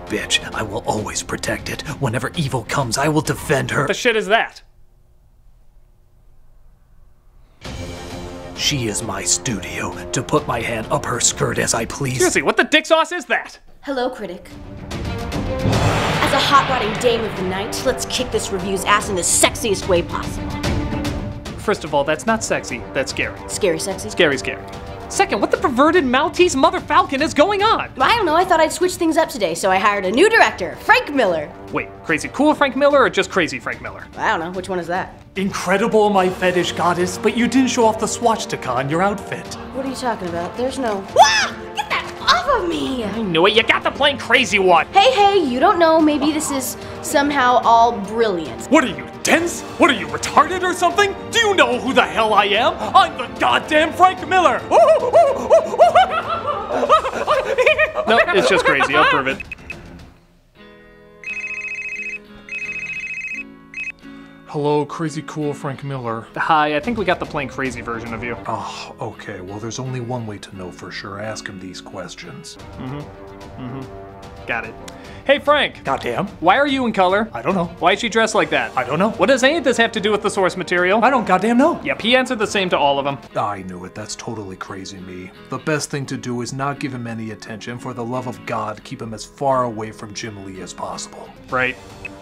bitch. I will always protect it. Whenever evil comes, I will defend her. What the shit is that? She is my studio, to put my hand up her skirt as I please. Seriously, what the dick sauce is that? Hello, critic. As a hot-rodding dame of the night, let's kick this review's ass in the sexiest way possible. First of all, that's not sexy, that's scary. Scary sexy? Scary. Second, what the perverted Maltese mother falcon is going on? I don't know, I thought I'd switch things up today, so I hired a new director, Frank Miller. Wait, crazy cool Frank Miller or just crazy Frank Miller? I don't know, which one is that? Incredible, my fetish goddess, but you didn't show off the swastika on your outfit. What are you talking about? There's no... Wah! Get that off of me! I knew it, you got the plain crazy one! Hey, you don't know, maybe this is somehow all brilliant. What are you, dense? What are you, retarded or something? Do you know who the hell I am? I'm the goddamn Frank Miller! No, it's just crazy, I'll prove it. Hello, crazy cool Frank Miller. Hi, I think we got the plain crazy version of you. Oh, okay, well there's only one way to know for sure. Ask him these questions. Got it. Hey Frank! Goddamn. Why are you in color? I don't know. Why is she dressed like that? I don't know. What does any of this have to do with the source material? I don't goddamn know. Yep, he answered the same to all of them. I knew it, that's totally crazy me. The best thing to do is not give him any attention. For the love of God, keep him as far away from Jim Lee as possible. Right.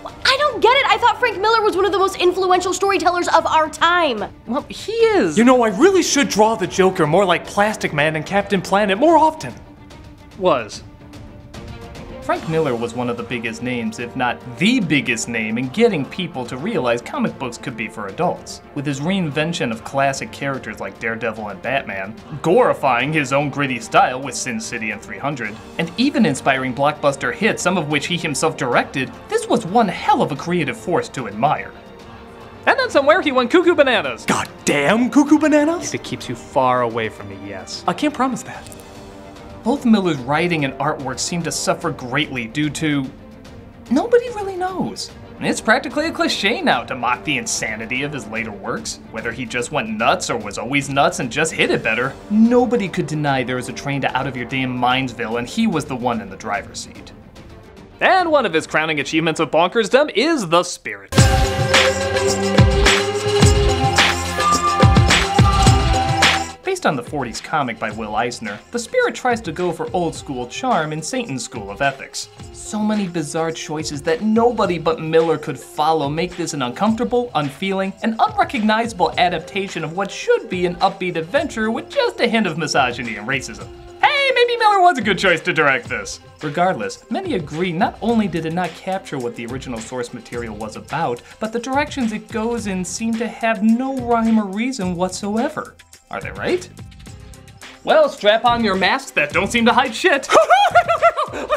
I don't get it! I thought Frank Miller was one of the most influential storytellers of our time. Well, he is. You know, I really should draw the Joker more like Plastic Man and Captain Planet more often. Was. Frank Miller was one of the biggest names, if not the biggest name, in getting people to realize comic books could be for adults. With his reinvention of classic characters like Daredevil and Batman, glorifying his own gritty style with Sin City and 300, and even inspiring blockbuster hits, some of which he himself directed, this was one hell of a creative force to admire. And then somewhere he went cuckoo bananas. Goddamn cuckoo bananas? If it keeps you far away from me, yes. I can't promise that. Both Miller's writing and artwork seem to suffer greatly due to... nobody really knows. It's practically a cliche now to mock the insanity of his later works. Whether he just went nuts or was always nuts and just hit it better, nobody could deny there was a train to out of your damn mindsville and he was the one in the driver's seat. And one of his crowning achievements of bonkersdom is the Spirit. Based on the 40s comic by Will Eisner, the Spirit tries to go for old school charm in Satan's school of ethics. So many bizarre choices that nobody but Miller could follow make this an uncomfortable, unfeeling, and unrecognizable adaptation of what should be an upbeat adventure with just a hint of misogyny and racism. Hey, maybe Miller was a good choice to direct this. Regardless, many agree not only did it not capture what the original source material was about, but the directions it goes in seem to have no rhyme or reason whatsoever. Are they right? Well, strap on your masks that don't seem to hide shit. Damn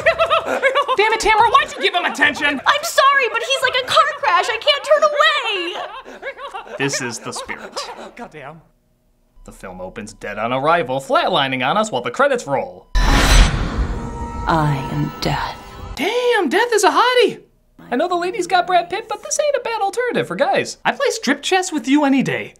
it, Tamara, why'd you give him attention? I'm sorry, but he's like a car crash. I can't turn away. This is the Spirit. Goddamn. The film opens dead on arrival, flatlining on us while the credits roll. I am death. Damn, Death is a hottie. I know the ladies got Brad Pitt, but this ain't a bad alternative for guys. I play strip chess with you any day.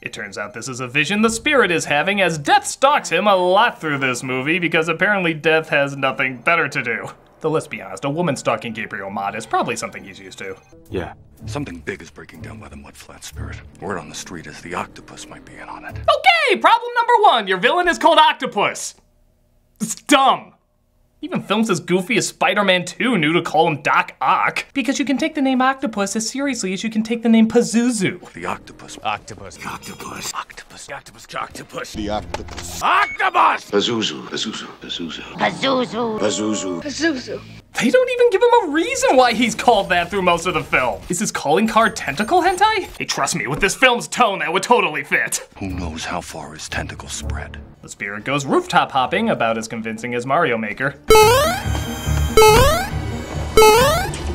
It turns out this is a vision the Spirit is having as Death stalks him a lot through this movie because apparently Death has nothing better to do. Though let's be honest, a woman stalking Gabriel Mott is probably something he's used to. Yeah. Something big is breaking down by the Mudflat Spirit. Word on the street is the octopus might be in on it. Okay, problem number one, your villain is called Octopus. It's dumb. Even films as goofy as Spider-Man 2 knew to call him Doc Ock, because you can take the name Octopus as seriously as you can take the name Pazuzu. The octopus. Octopus. Octopus. Octopus. Octopus. Octopus. The octopus. Octopus! Pazuzu. Pazuzu. Pazuzu. Pazuzu. Pazuzu. Pazuzu. They don't even give him a reason why he's called that through most of the film. Is his calling card tentacle hentai? Hey, trust me, with this film's tone, that would totally fit. Who knows how far his tentacles spread? The Spirit goes rooftop hopping, about as convincing as Mario Maker.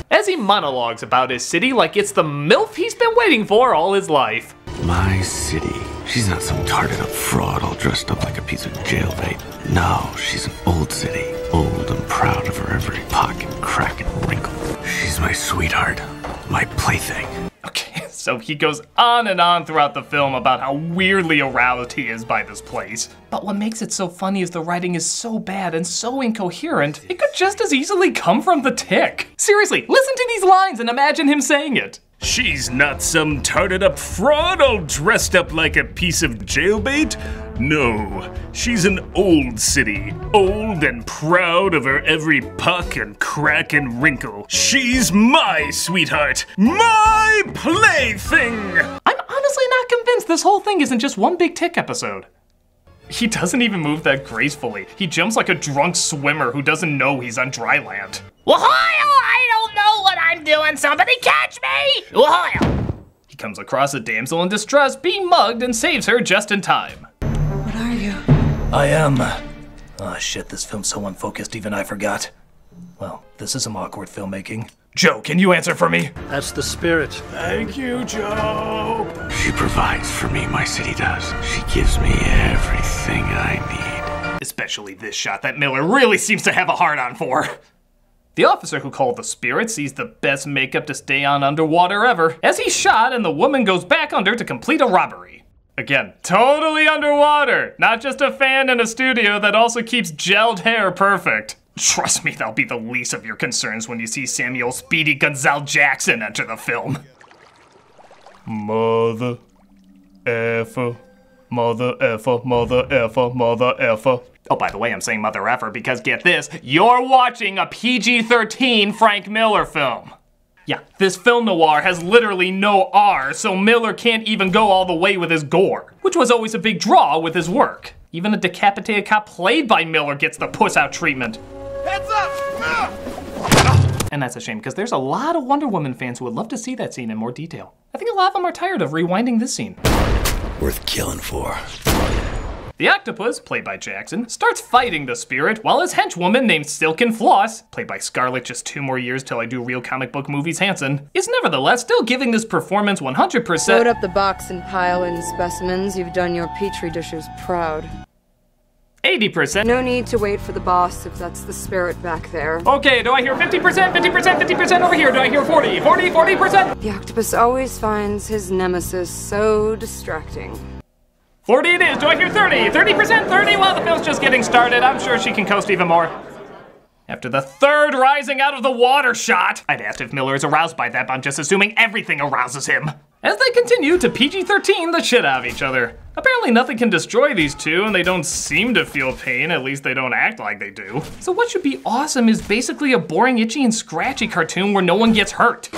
As he monologues about his city like it's the MILF he's been waiting for all his life. My city. She's not some tarted up fraud all dressed up like a piece of jailbait. No, she's an old city. Old and proud of her every pocket, crack, and wrinkle. She's my sweetheart. My plaything. Okay, So he goes on and on throughout the film about how weirdly aroused he is by this place. But what makes it so funny is the writing is so bad and so incoherent, it could just as easily come from the Tick. Seriously, listen to these lines and imagine him saying it. She's not some tarted up fraud all dressed up like a piece of jailbait. No, she's an old city, old and proud of her every puck and crack and wrinkle. She's my sweetheart, my plaything! I'm honestly not convinced this whole thing isn't just one big Tick episode. He doesn't even move that gracefully. He jumps like a drunk swimmer who doesn't know he's on dry land. Whoa, I don't know what I'm doing, somebody catch me! Whoa. He comes across a damsel in distress being mugged and saves her just in time. What are you? I am. Oh shit, this film's so unfocused even I forgot. Well, this is some awkward filmmaking. Joe, can you answer for me? That's the spirit. Thank you, Joe. She provides for me, my city does. She gives me everything I need. Especially this shot that Miller really seems to have a hard-on for. The officer who called the spirit sees the best makeup to stay on underwater ever as he's shot and the woman goes back under to complete a robbery. Again, totally underwater, not just a fan in a studio that also keeps gelled hair perfect. Trust me, that'll be the least of your concerns when you see Samuel Speedy Gonzalez Jackson enter the film. Mother effer, mother effer, mother effer, mother effer. Oh, by the way, I'm saying mother effer because get this, you're watching a PG-13 Frank Miller film. Yeah, this film noir has literally no R, so Miller can't even go all the way with his gore, which was always a big draw with his work. Even a decapitated cop played by Miller gets the puss-out treatment. Heads up! And that's a shame, because there's a lot of Wonder Woman fans who would love to see that scene in more detail. I think a lot of them are tired of rewinding this scene. Worth killing for. The octopus, played by Jackson, starts fighting the spirit while his henchwoman named Silken Floss, played by Scarlett just 2 more years till I do real comic book movies Hansen, is nevertheless still giving this performance 100%. Load up the box and pile in specimens. You've done your petri dishes proud. 80%. No need to wait for the boss if that's the spirit back there. Okay, do I hear 50%, 50%, 50% over here? Do I hear 40%? The octopus always finds his nemesis so distracting. 40 it is. Do I hear 30%? 30%? Well, the film's just getting started. I'm sure she can coast even more. After the third rising out of the water shot, I'd asked if Miller is aroused by that, but I'm just assuming everything arouses him. As they continue to PG-13 the shit out of each other. Apparently nothing can destroy these two, and they don't seem to feel pain, at least they don't act like they do. So what should be awesome is basically a boring, itchy, and scratchy cartoon where no one gets hurt.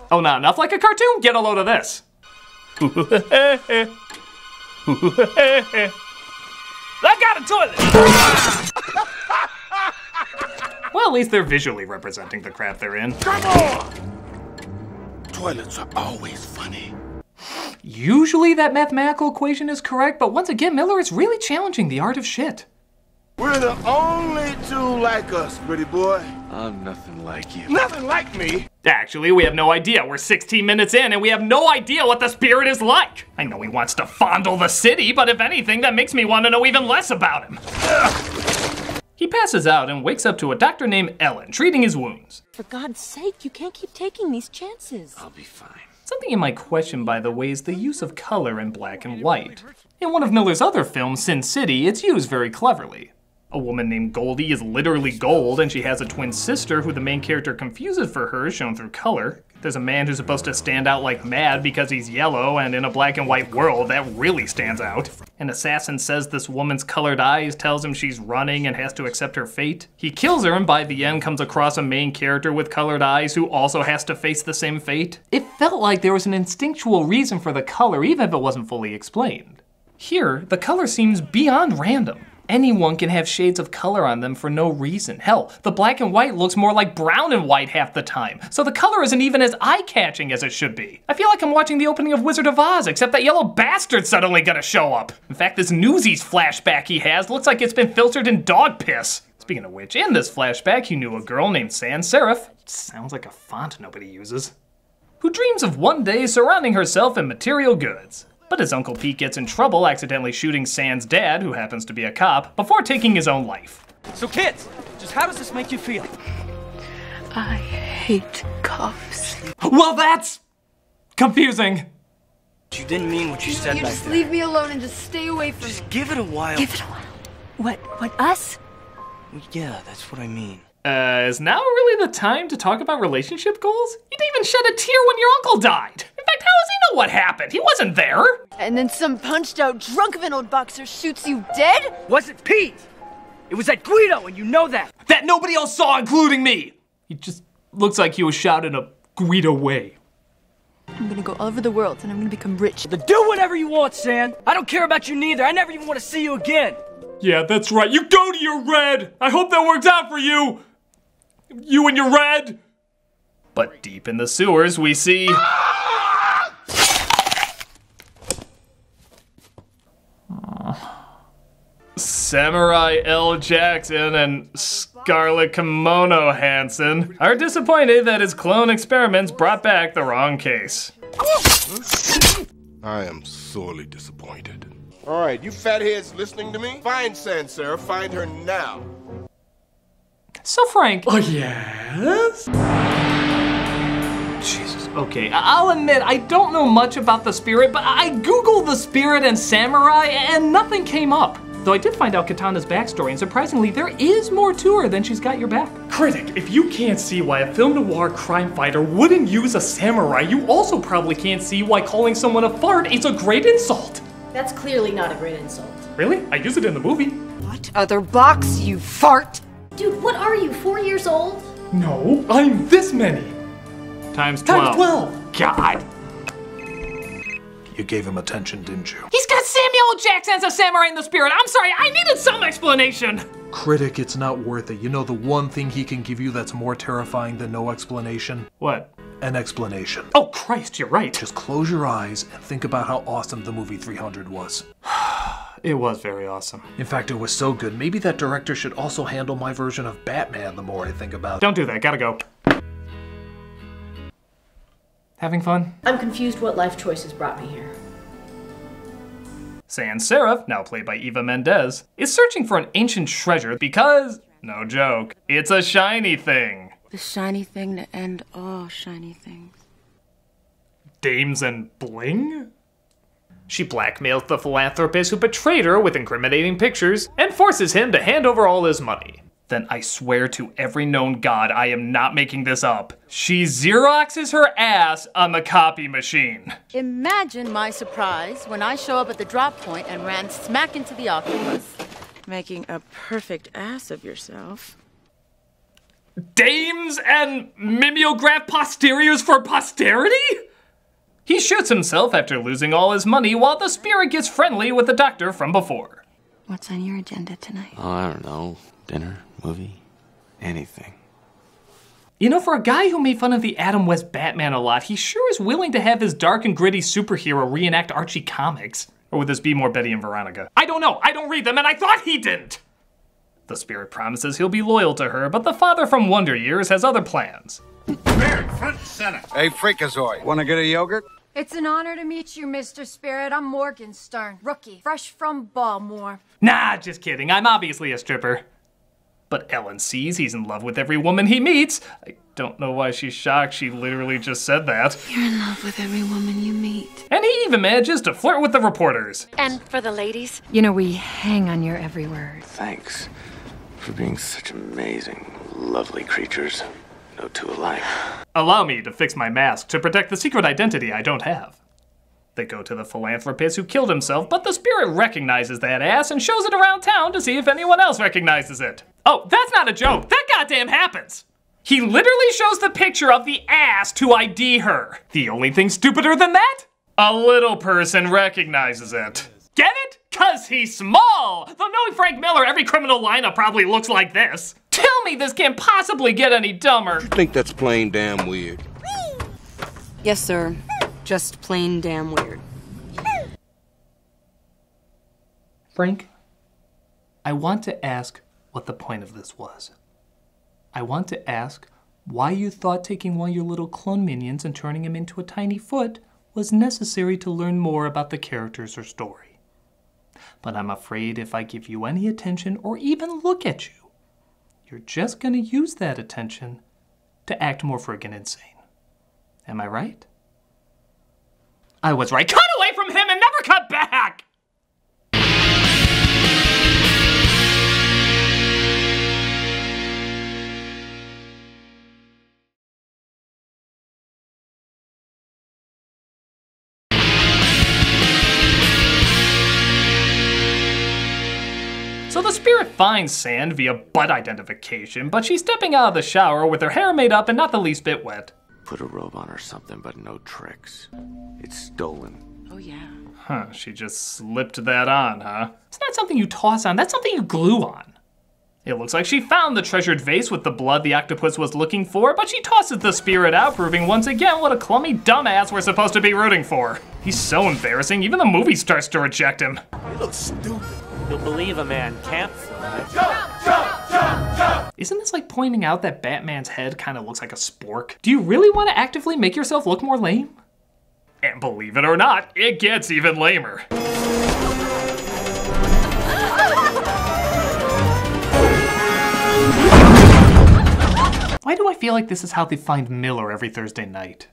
Oh, not enough like a cartoon? Get a load of this. I got a toilet! Well, at least they're visually representing the crap they're in. Come on! Toilets are always funny. Usually that mathematical equation is correct, but once again, Miller is really challenging the art of shit. We're the only two like us, pretty boy. I'm nothing like you. Nothing like me. Actually, we have no idea. We're 16 minutes in and we have no idea what the spirit is like. I know he wants to fondle the city, but if anything, that makes me want to know even less about him. He passes out and wakes up to a doctor named Ellen treating his wounds. For God's sake, you can't keep taking these chances. I'll be fine. Something you might question, by the way, is the use of color in black and white. In one of Miller's other films, Sin City, it's used very cleverly. A woman named Goldie is literally gold, and she has a twin sister who the main character confuses for her, shown through color. There's a man who's supposed to stand out like mad because he's yellow, and in a black and white world, that really stands out. An assassin says this woman's colored eyes tells him she's running and has to accept her fate. He kills her, and by the end comes across a main character with colored eyes who also has to face the same fate. It felt like there was an instinctual reason for the color, even if it wasn't fully explained. Here, the color seems beyond random. Anyone can have shades of color on them for no reason. Hell, the black and white looks more like brown and white half the time, so the color isn't even as eye-catching as it should be. I feel like I'm watching the opening of Wizard of Oz, except that yellow bastard's suddenly gonna show up. In fact, this Newsies flashback he has looks like it's been filtered in dog piss. Speaking of which, in this flashback, he knew a girl named Sans Serif, sounds like a font nobody uses, who dreams of one day surrounding herself in material goods. But his Uncle Pete gets in trouble accidentally shooting Sans' dad, who happens to be a cop, before taking his own life. So kids, just how does this make you feel? I hate cops. Well, that's confusing. You didn't mean what you said You back just there. leave me alone and just stay away from me. Just give it a while. Give it a while. What, us? Yeah, that's what I mean. Is now really the time to talk about relationship goals? You didn't even shed a tear when your uncle died. In fact, how does he know what happened? He wasn't there. And then some punched out drunk of an old boxer shoots you dead? Wasn't Pete! It was at Guido, and you know that! That nobody else saw, including me. He just looks like he was shot in a Guido way. I'm gonna go all over the world and I'm gonna become rich. Then do whatever you want, San. I don't care about you neither. I never even want to see you again. Yeah, that's right. You go to your red. I hope that works out for you. You and your red. But deep in the sewers, we see... Samurai L. Jackson and Scarlet Kimono Hansen are disappointed that his clone experiments brought back the wrong case. I am sorely disappointed. All right, you fatheads listening to me? Find Sans Serif, find her now. So Frank... Oh, yes? Jesus, okay, I'll admit I don't know much about the spirit, but I googled the spirit and samurai and nothing came up. Though I did find out Katana's backstory, and surprisingly, there is more to her than she's got your back. Critic, if you can't see why a film noir crime fighter wouldn't use a samurai, you also probably can't see why calling someone a fart is a great insult. That's clearly not a great insult. Really? I use it in the movie. What other box, you fart? Dude, what are you, 4 years old? No, I'm this many. Times 12. Times 12. God. You gave him attention, didn't you? He's got Samuel L. Jackson as a samurai in the spirit. I'm sorry, I needed some explanation. Critic, it's not worth it. You know the one thing he can give you that's more terrifying than no explanation? What? An explanation. Oh, Christ, you're right. Just close your eyes and think about how awesome the movie 300 was. It was very awesome. In fact, it was so good, maybe that director should also handle my version of Batman the more I think about it. Don't do that, gotta go. Having fun? I'm confused what life choices brought me here. Sans Serif, now played by Eva Mendes, is searching for an ancient treasure because, no joke, it's a shiny thing. The shiny thing to end all shiny things. Dames and bling? She blackmails the philanthropist who betrayed her with incriminating pictures and forces him to hand over all his money. Then I swear to every known god I am not making this up. She Xeroxes her ass on the copy machine. Imagine my surprise when I show up at the drop point and ran smack into the octopus, making a perfect ass of yourself. Dames and mimeograph posteriors for posterity? He shoots himself after losing all his money while the spirit gets friendly with the doctor from before. What's on your agenda tonight? Oh, I don't know. Dinner, movie, anything. You know, for a guy who made fun of the Adam West Batman a lot, he sure is willing to have his dark and gritty superhero reenact Archie comics. Or would this be more Betty and Veronica? I don't know, I don't read them, and I thought he didn't! The spirit promises he'll be loyal to her, but the father from Wonder Years has other plans. Spirit, front and center. Hey, Freakazoid, wanna get a yogurt? It's an honor to meet you, Mr. Spirit. I'm Morgenstern, rookie, fresh from Baltimore. Nah, just kidding, I'm obviously a stripper. But Ellen sees he's in love with every woman he meets. I don't know why she's shocked, she literally just said that. You're in love with every woman you meet. And he even manages to flirt with the reporters. And for the ladies? You know, we hang on your every word. Thanks for being such amazing, lovely creatures. No two alike. Allow me to fix my mask to protect the secret identity I don't have. They go to the philanthropist who killed himself, but the spirit recognizes that ass and shows it around town to see if anyone else recognizes it. Oh, that's not a joke. That goddamn happens. He literally shows the picture of the ass to ID her. The only thing stupider than that? A little person recognizes it. Get it? 'Cause he's small! Though knowing Frank Miller, every criminal lineup probably looks like this. Tell me this can't possibly get any dumber. I think that's plain damn weird. Yes, sir. Just plain damn weird. Frank, I want to ask what the point of this was. I want to ask why you thought taking one of your little clone minions and turning him into a tiny foot was necessary to learn more about the characters or story. But I'm afraid if I give you any attention or even look at you, you're just gonna use that attention to act more friggin' insane. Am I right? I was right. Cut away from him and never cut back! So the spirit finds Sand via butt identification, but she's stepping out of the shower with her hair made up and not the least bit wet. Put a robe on or something, but no tricks. It's stolen. Oh, yeah. Huh, she just slipped that on, huh? It's not something you toss on, that's something you glue on. It looks like she found the treasured vase with the blood the octopus was looking for, but she tosses the spirit out, proving once again what a clummy dumbass we're supposed to be rooting for. He's so embarrassing, even the movie starts to reject him. You look stupid. You'll believe a man can't fly. Isn't this like pointing out that Batman's head kind of looks like a spork? Do you really want to actively make yourself look more lame? And believe it or not, it gets even lamer. Why do I feel like this is how they find Miller every Thursday night?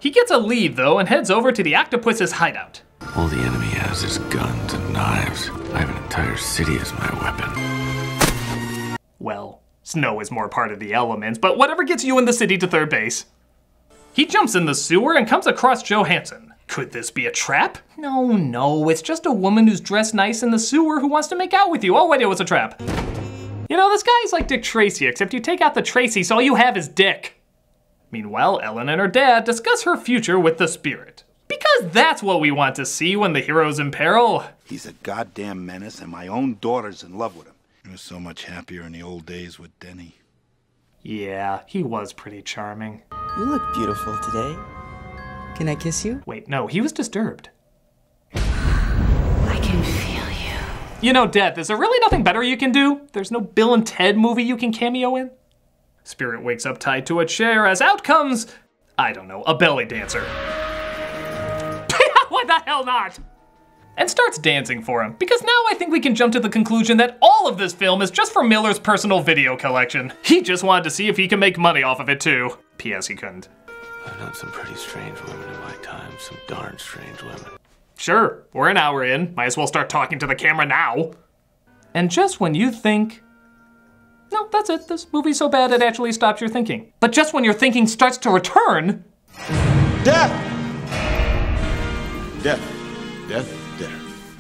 He gets a lead though and heads over to the octopus's hideout. All the enemy has is guns and knives. I have an entire city as my weapon. Well, snow is more part of the elements, but whatever gets you in the city to third base. He jumps in the sewer and comes across Johansson. Could this be a trap? No, it's just a woman who's dressed nice in the sewer who wants to make out with you. Oh wait, it was a trap. You know, this guy's like Dick Tracy, except you take out the Tracy, so all you have is Dick. Meanwhile, Ellen and her dad discuss her future with the spirit. Because that's what we want to see when the hero's in peril. He's a goddamn menace, and my own daughter's in love with him. He was so much happier in the old days with Denny. Yeah, he was pretty charming. You look beautiful today. Can I kiss you? Wait, no, he was disturbed. I can feel you. You know, Death, is there really nothing better you can do? There's no Bill and Ted movie you can cameo in? Spirit wakes up tied to a chair as out comes, I don't know, a belly dancer. Why the hell not? And starts dancing for him, because now I think we can jump to the conclusion that all of this film is just for Miller's personal video collection. He just wanted to see if he can make money off of it too. P.S. he couldn't. I've known some pretty strange women in my time, some darn strange women. Sure, we're an hour in, might as well start talking to the camera now. And just when you think, no, that's it, this movie's so bad it actually stops your thinking. But just when your thinking starts to return, Death! Death. Death.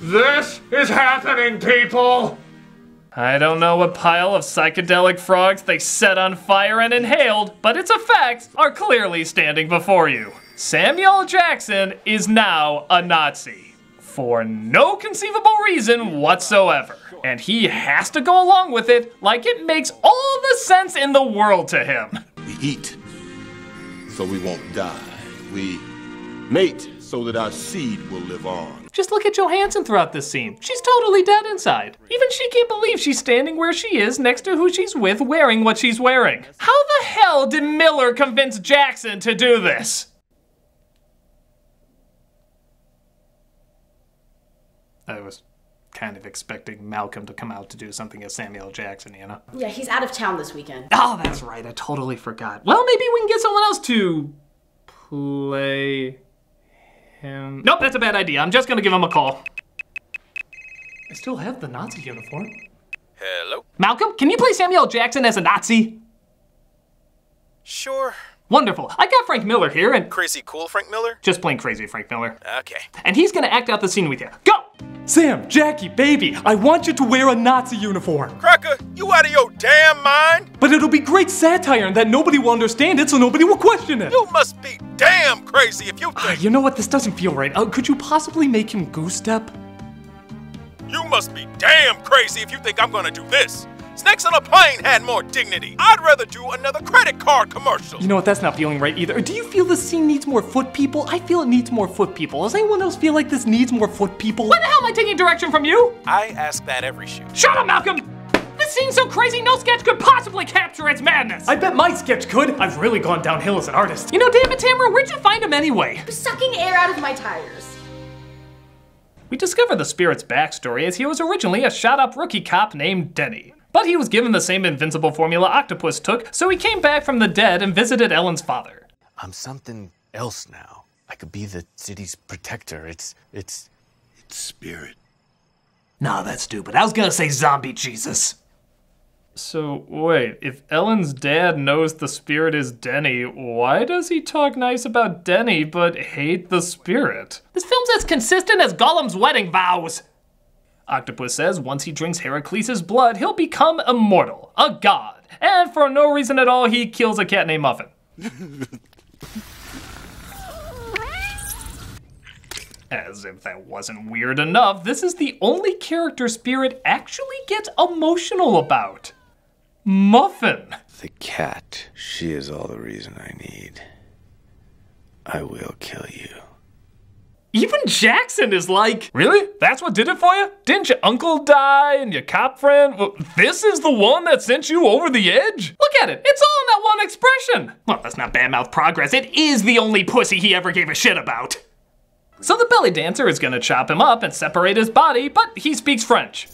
This is happening, people! I don't know what pile of psychedelic frogs they set on fire and inhaled, but its effects are clearly standing before you. Samuel Jackson is now a Nazi. For no conceivable reason whatsoever. And he has to go along with it like it makes all the sense in the world to him. We eat, so we won't die. We mate, so that our seed will live on. Just look at Johansson throughout this scene. She's totally dead inside. Even she can't believe she's standing where she is next to who she's with wearing what she's wearing. How the hell did Miller convince Jackson to do this? I was kind of expecting Malcolm to come out to do something as Samuel Jackson, you know? Yeah, he's out of town this weekend. Oh, that's right, I totally forgot. Well, maybe we can get someone else to play him. Nope, that's a bad idea. I'm just gonna give him a call. I still have the Nazi uniform. Hello? Malcolm, can you play Samuel Jackson as a Nazi? Sure. Wonderful. I got Frank Miller here and... Crazy cool Frank Miller? Just plain crazy Frank Miller. Okay. And he's gonna act out the scene with you. Go! Sam, Jackie, baby, I want you to wear a Nazi uniform. Cracker, you out of your damn mind? But it'll be great satire and that nobody will understand it so nobody will question it. You must be damn crazy if you think... You know what, this doesn't feel right. Could you possibly make him goose step? You must be damn crazy if you think I'm gonna do this. Snakes on a plane had more dignity. I'd rather do another credit card commercial. You know what, that's not feeling right either. Do you feel this scene needs more foot people? I feel it needs more foot people. Does anyone else feel like this needs more foot people? Why the hell am I taking direction from you? I ask that every shoot. Shut up, Malcolm! This scene's so crazy no sketch could possibly capture its madness. I bet my sketch could. I've really gone downhill as an artist. You know, damn it, Tamara, where'd you find him anyway? I'm sucking air out of my tires. We discover the spirit's backstory as he was originally a shot-up rookie cop named Denny. But he was given the same invincible formula Octopus took, so he came back from the dead and visited Ellen's father. I'm something else now. I could be the city's protector. It's spirit. Nah, that's stupid. I was gonna say zombie Jesus. So, wait, if Ellen's dad knows the spirit is Denny, why does he talk nice about Denny but hate the spirit? This film's as consistent as Gollum's wedding vows. Octopus says once he drinks Heracles' blood, he'll become immortal, a god. And for no reason at all, he kills a cat named Muffin. As if that wasn't weird enough, this is the only character Spirit actually gets emotional about. Muffin. The cat. She is all the reason I need. I will kill you. Even Jackson is like, really? That's what did it for you? Didn't your uncle die and your cop friend? Well, this is the one that sent you over the edge? Look at it, it's all in that one expression. Well, that's not badmouth progress. It is the only pussy he ever gave a shit about. So the belly dancer is gonna chop him up and separate his body, but he speaks French.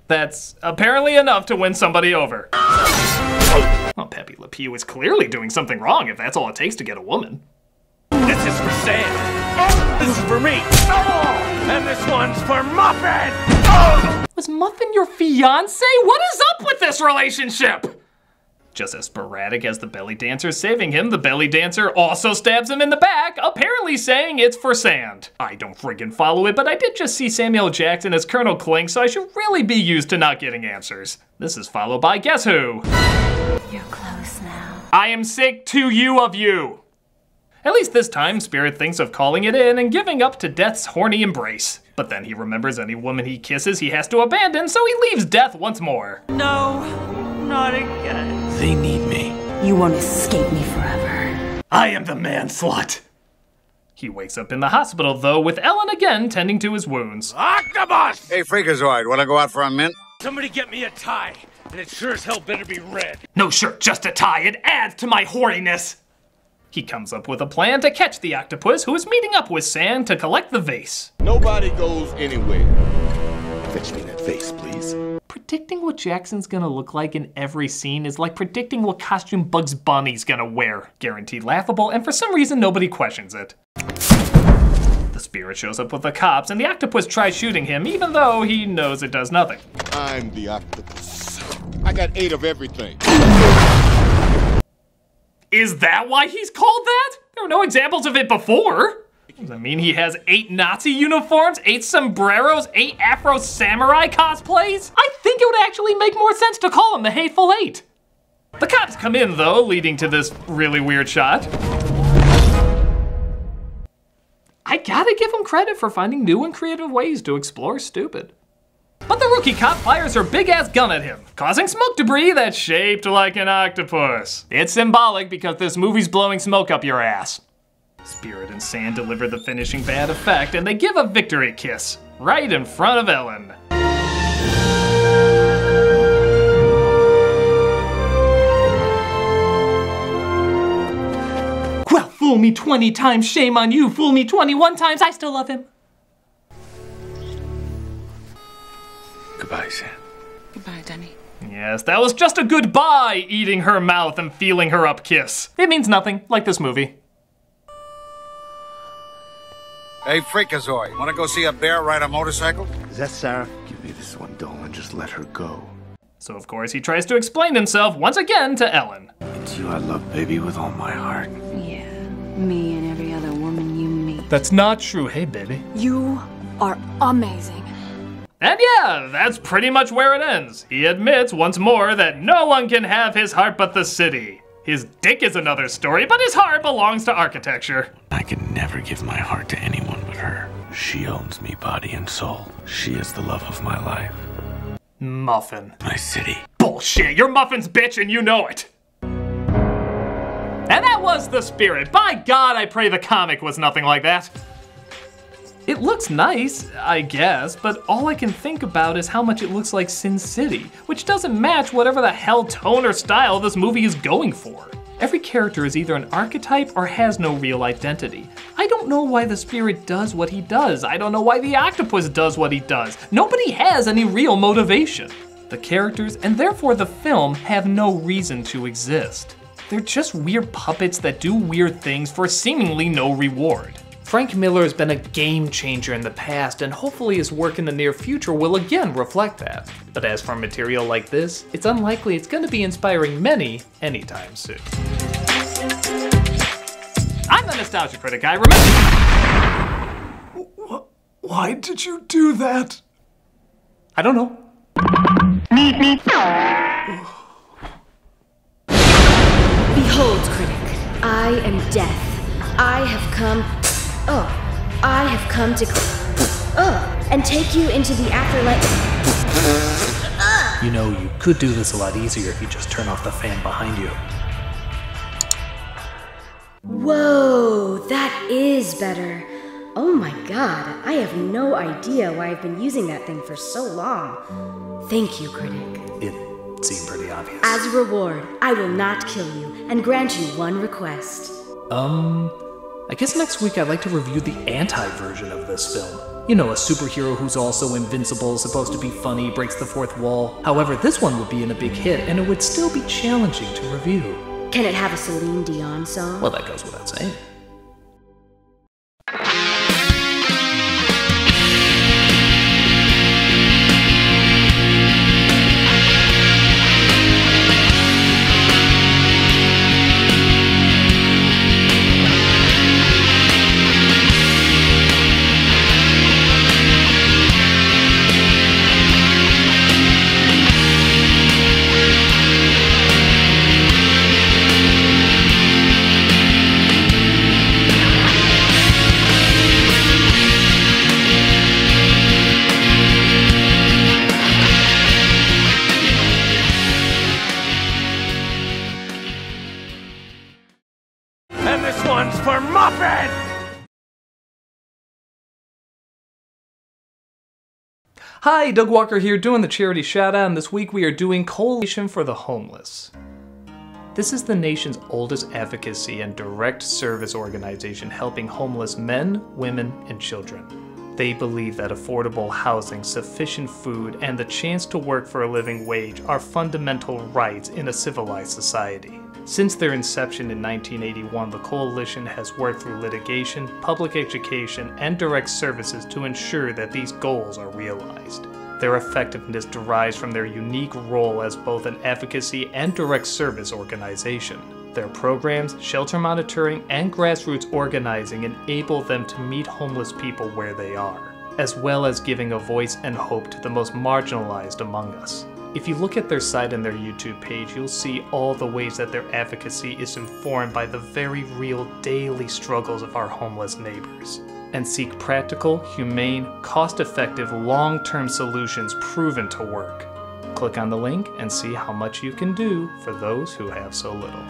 That's apparently enough to win somebody over. Well, Pepe Le Pew is clearly doing something wrong if that's all it takes to get a woman. This is for Sam. This is for me. And this one's for Muffin. Was Muffin your fiance? What is up with this relationship? Just as sporadic as the belly dancer saving him, the belly dancer also stabs him in the back, apparently saying it's for sand. I don't friggin' follow it, but I did just see Samuel Jackson as Colonel Clink, so I should really be used to not getting answers. This is followed by guess who? You're close now. I am sick to you of you. At least this time, Spirit thinks of calling it in and giving up to Death's horny embrace. But then he remembers any woman he kisses he has to abandon, so he leaves Death once more. No, not again. They need me. You won't escape me forever. I am the man slut. He wakes up in the hospital, though, with Ellen again tending to his wounds. Octopus! Hey, Freakazoid, wanna go out for a mint? Somebody get me a tie, and it sure as hell better be red. No shirt, just a tie. It adds to my hoariness. He comes up with a plan to catch the octopus, who is meeting up with Sand to collect the vase. Nobody goes anywhere. Fetch me that vase, please. Predicting what Jackson's gonna look like in every scene is like predicting what costume Bugs Bunny's gonna wear. Guaranteed laughable, and for some reason nobody questions it. The Spirit shows up with the cops, and the octopus tries shooting him, even though he knows it does nothing. I'm the octopus. I got 8 of everything. Is that why he's called that? There were no examples of it before. Does that mean he has 8 Nazi uniforms, 8 sombreros, 8 Afro samurai cosplays? I think it would actually make more sense to call him the Hateful Eight. The cops come in though, leading to this really weird shot. I gotta give him credit for finding new and creative ways to explore stupid. But the rookie cop fires her big-ass gun at him, causing smoke debris that's shaped like an octopus. It's symbolic because this movie's blowing smoke up your ass. Spirit and Sand deliver the finishing bad effect, and they give a victory kiss, right in front of Ellen. Well, fool me 20 times, shame on you. Fool me 21 times, I still love him. Goodbye, Sam. Goodbye, Denny. Yes, that was just a goodbye, eating her mouth and feeling her up kiss. It means nothing, like this movie. Hey, Freakazoid, wanna go see a bear ride a motorcycle? Is that Sarah? Give me this one, doll, and just let her go. So of course he tries to explain himself once again to Ellen. It's you I love, baby, with all my heart. Yeah, me and every other woman you meet. That's not true, hey baby. You are amazing. And yeah, that's pretty much where it ends. He admits once more that no one can have his heart but the city. His dick is another story, but his heart belongs to architecture. I can never give my heart to anyone but her. She owns me body and soul. She is the love of my life. Muffin. My city. Bullshit, you're Muffin's bitch and you know it. And that was The Spirit. By God, I pray the comic was nothing like that. It looks nice, I guess, but all I can think about is how much it looks like Sin City, which doesn't match whatever the hell tone or style this movie is going for. Every character is either an archetype or has no real identity. I don't know why the spirit does what he does. I don't know why the octopus does what he does. Nobody has any real motivation. The characters, and therefore the film, have no reason to exist. They're just weird puppets that do weird things for seemingly no reward. Frank Miller has been a game changer in the past, and hopefully his work in the near future will again reflect that. But as for material like this, it's unlikely it's going to be inspiring many anytime soon. I'm the Nostalgia Critic, I remember. Why did you do that? I don't know. Behold, critic, I am death. I have come to and take you into the afterlife. You know, you could do this a lot easier if you just turn off the fan behind you. Whoa, that is better. Oh my god, I have no idea why I've been using that thing for so long. Thank you, critic. It seemed pretty obvious. As a reward, I will not kill you and grant you one request. I guess next week I'd like to review the anti-version of this film. You know, a superhero who's also invincible, supposed to be funny, breaks the fourth wall. However, this one would be in a big hit, and it would still be challenging to review. Can it have a Celine Dion song? Well, that goes without saying. And this one's for Muffin! Hi, Doug Walker here doing the charity shout-out, and this week we are doing Coalition for the Homeless. This is the nation's oldest advocacy and direct service organization helping homeless men, women, and children. They believe that affordable housing, sufficient food, and the chance to work for a living wage are fundamental rights in a civilized society. Since their inception in 1981, the coalition has worked through litigation, public education, and direct services to ensure that these goals are realized. Their effectiveness derives from their unique role as both an advocacy and direct service organization. Their programs, shelter monitoring, and grassroots organizing enable them to meet homeless people where they are, as well as giving a voice and hope to the most marginalized among us. If you look at their site and their YouTube page, you'll see all the ways that their advocacy is informed by the very real daily struggles of our homeless neighbors, and seek practical, humane, cost-effective, long-term solutions proven to work. Click on the link and see how much you can do for those who have so little.